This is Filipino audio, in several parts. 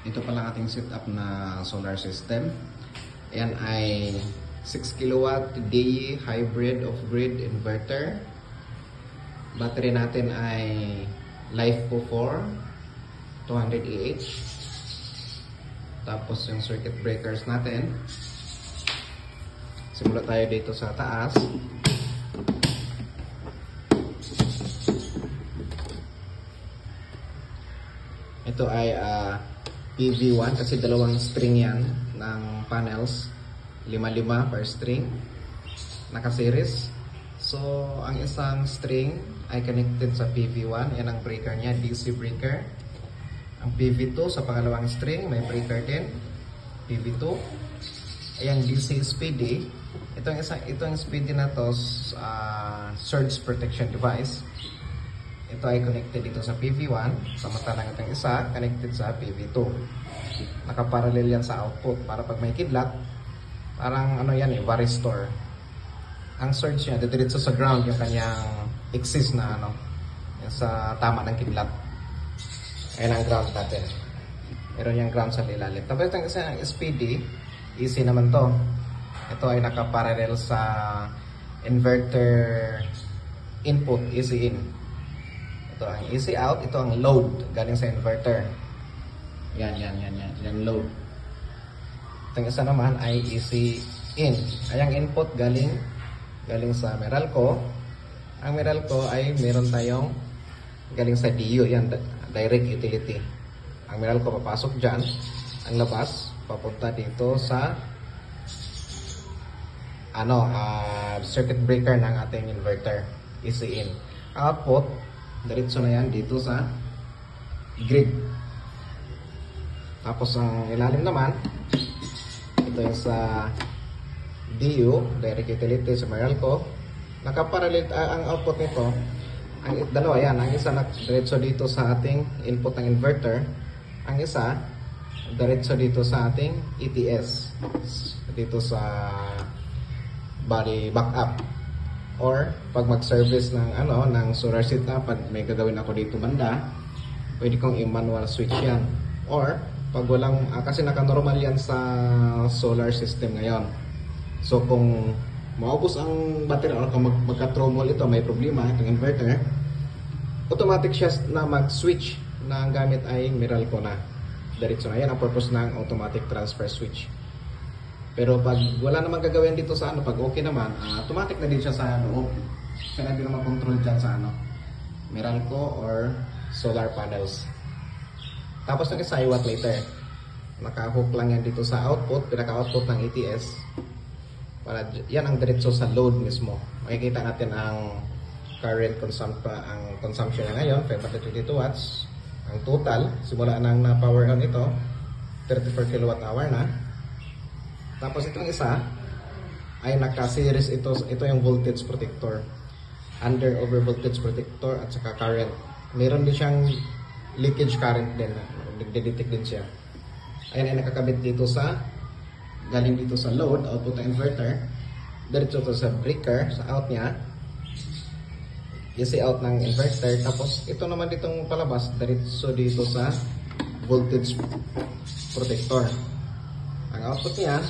Ito pala ating setup na solar system. Ayan ay 6 kilowatt DE hybrid off-grid inverter. Battery natin ay LiFePO4 200 Ah. Tapos yung circuit breakers natin. Simula tayo dito sa taas. Ito ay PV1 kasi dalawang string yan ng panels, 5-5 per string, naka-series. So ang isang string ay connected sa PV1, yan ang breaker niya, DC breaker. Ang PV2 sa pangalawang string may breaker din, PV2. Ayan, DC SPD. Itong SPD na to, surge protection device. Ito ay connected dito sa PV1, samantalang itong isa connected sa PV2. Nakaparallel yan sa output para pag may kidlat, parang ano yan varistor. Ang surge niya didiretso sa ground yung kanyang axis na yung sa tama ng kidlat. Ayan ang ground natin. Meron yung ground sa ilalim. Tapos itong isa ng SPD, easy naman to. Ito ay nakaparallel sa inverter input, easy in. Ito ang easy out, ito ang load galing sa inverter. Yan load. Itong isa naman ay easy in. Ay ang input galing sa Meralco. Ang Meralco ay meron tayong galing sa DU, yan direct utility. Ang Meralco papasok dyan, ang labas papunta dito sa circuit breaker ng ating inverter, easy in. Output diretso na yan dito sa grid. Tapos ang ilalim naman, ito yung sa DU, direct utility sa Meralco. Nakaparallel ang output nito. Ang dalawa yan, ang isa diretso dito sa ating input ng inverter. Ang isa diretso dito sa ating ETS, dito sa body backup. Or pag mag-service ng ng solar setup, pag may gagawin ako dito banda, pwede kong i-manual switch yan. Or pag walang kasi naka-normal yan sa solar system ngayon. So kung maubos ang battery or kung magka-throttle ito, may problema itong inverter, automatic siya na mag-switch na ang gamit ay Meralco na. Diretso na yan ang purpose ng automatic transfer switch. Pero pag wala namang gagawin dito sa pag okay naman, automatic na din siya sa loob. Kaya hindi naman control dyan sa Meralco or solar panels. Tapos yung isa ay wattmeter. Naka-hook lang yan dito sa output, pinaka-output ng ETS. Para yan ang diretso sa load mismo. Makikita natin ang current consumption na ngayon, 522 watts. Ang total, simula nang na-power on ito, 34 kilowatt hour na. Tapos itong isa ay naka-series ito yung voltage protector, under over voltage protector at saka current. Meron din siyang leakage current din, nagde-detect din siya. Ayan ay nakakabit dito galing dito sa load, output ng inverter, diretso to sa breaker, sa out niya, easy out ng inverter. Tapos ito naman ditong palabas, diretso dito sa voltage protector. Ang output niya,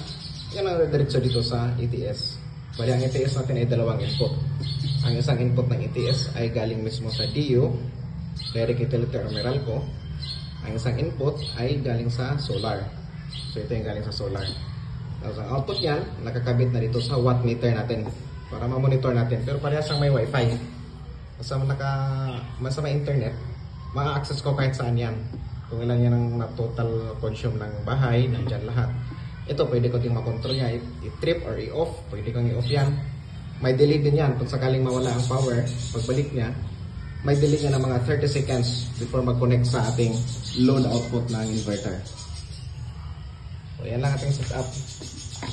yan ang diretso dito sa ETS. Bali ang ETS natin ay dalawang input. Ang isang input ng ETS ay galing mismo sa DU, direct utility or Meralco. Ang isang input ay galing sa solar. So ito yung galing sa solar. Tapos ang output yan, nakakabit na dito sa wattmeter natin para ma-monitor natin. Pero parehas ang may wifi. Basta may internet, ma-access ko kahit saan yan. Kung ilan yan ang total consume ng bahay, nandyan lahat. Ito pwede ko din makontrol niya, i-trip or i-off, pwede kong i-off yan. May delay din yan, kung sakaling mawala ang power, pagbalik niya, may delay niya ng mga 30 seconds before mag-connect sa ating load output ng inverter. So yan lang ating setup.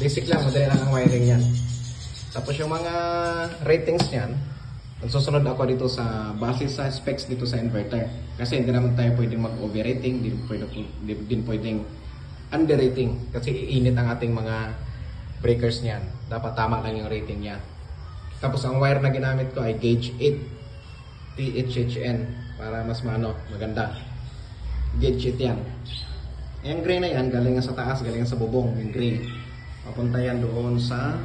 Basic lang, madali lang ang wiring yan. Tapos yung mga ratings niyan, susunod ako dito sa base sa specs dito sa inverter. Kasi hindi naman tayo pwedeng mag-overrating, din pwedeng underrating kasi iinit ang ating mga breakers niyan. Dapat tama lang yung rating niya. Tapos ang wire na ginamit ko ay gauge 8 THHN para mas maganda. Gauge 8 yan. Yung gray na yan, galing sa taas, galing sa bubong, yung gray. Papunta yan doon sa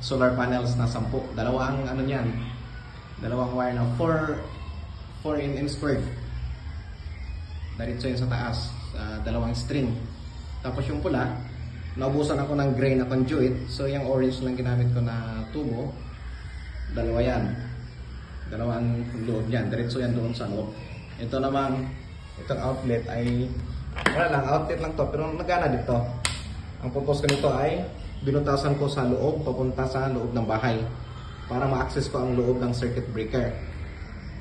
solar panels na 10. Dalawang ano yan, dalawang wire na 4 in squared. Diretso yun sa taas, dalawang string. Tapos yung pula, naubusan ako ng gray na conduit. So yung orange lang ginamit ko na tubo, dalawa yan. Dalawang loob yan, diretso yan doon sa loob. Ito naman, itong outlet ay wala lang, outlet lang to, pero nagana dito. Ang purpose ko nito ay binutasan ko sa loob, papunta sa loob ng bahay para ma-access ko ang loob ng circuit breaker.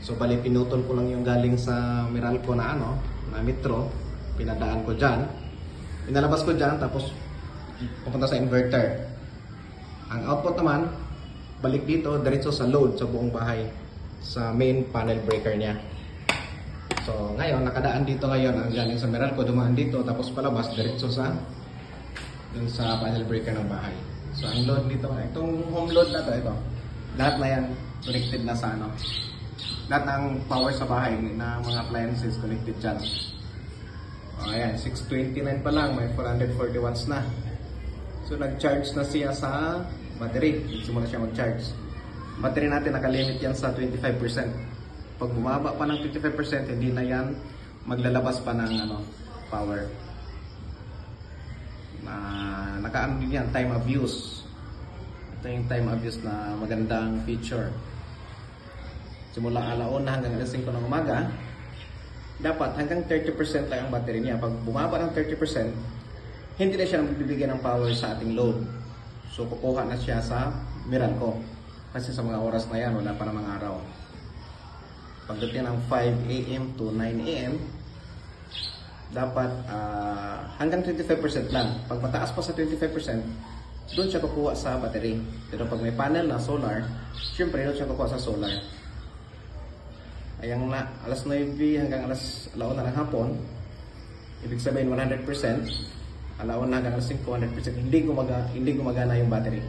So bali pinutol ko lang yung galing sa Meralco na ano, na metro, pinadaan ko dyan, pinalabas ko dyan, tapos papunta sa inverter. Ang output naman, balik dito, diretso sa load sa buong bahay, sa main panel breaker niya. So ngayon, nakadaan dito ngayon ang galing sa Meralco, dumaan dito, tapos palabas diretso sa dun sa panel breaker ng bahay. So ang load dito, itong home load na to, ito, lahat na yan connected na sa ano, lahat ng power sa bahay na mga appliances connected dyan. Ayan, 629 pa lang, may 440 watts na. So nag-charge na siya sa battery, simula siya mag-charge. Battery natin nakalimit yan sa 25%. Pag bumaba pa ng 25%, hindi na yan maglalabas pa ng ano, power. Nakaano din yan, time of use. Ito yung time of use na magandang feature. Simula alauna hanggang alas 5 ng umaga, dapat hanggang 30% lang ang battery niya. Pag bumaba ng 30%, hindi na siya magbibigay ng power sa ating load. So kukuha na siya sa Meralco. Kasi sa mga oras na yan, wala pa namang araw. Pagdating ng 5 AM to 9 AM, dapat hanggang 25% lang. Pag mataas pa sa 25%, doon siya kukuha sa battery. Pero pag may panel na solar, syempre doon siya kukuha sa solar. Ayang na, alas 9 hanggang alas 1 ng hapon, ibig sabihin 100%, alaon na hanggang alas 5, 100%, hindi gumagana yung battery.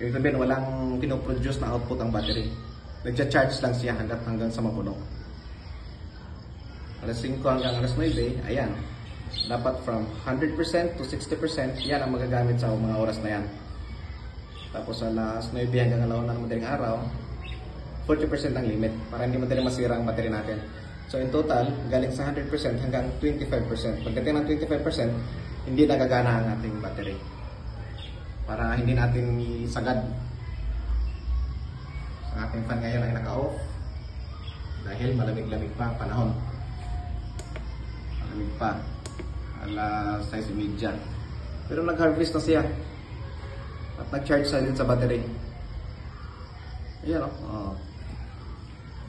Ibig sabihin walang pinoproduce na output ang battery. Nagcha-charge lang siya hanggang sa mapuno. Alas 5 hanggang alas 9, ayan. Dapat from 100% to 60%, yan ang magagamit sa mga oras na yan. Tapos alas 9 hanggang alaon ng madaling araw, 40% ang limit para hindi madaling masira ang battery natin. So in total, galing sa 100% hanggang 25%. Pagdating ng 25%, hindi nagagana ang ating battery. Para hindi natin isagad. Ang ating fan ngayon ay naka-off dahil malamig-lamig pa ang panahon. Malamig pa. Alas 6:30. Pero nag-harvest na siya. At nag-charge sa din sa battery. Ayan o. Oh.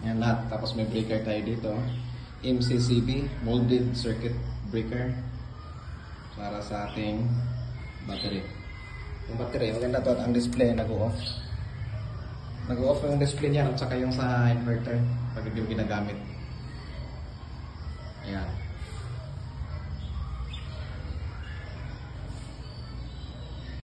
Yan lahat. Tapos may breaker tayo dito. MCCB, Molded Circuit Breaker. Para sa ating battery. Yung battery, maganda to. Ang display nag-off. Nag-off yung display niya at saka yung sa inverter pag hindi mo ginagamit. Ayan.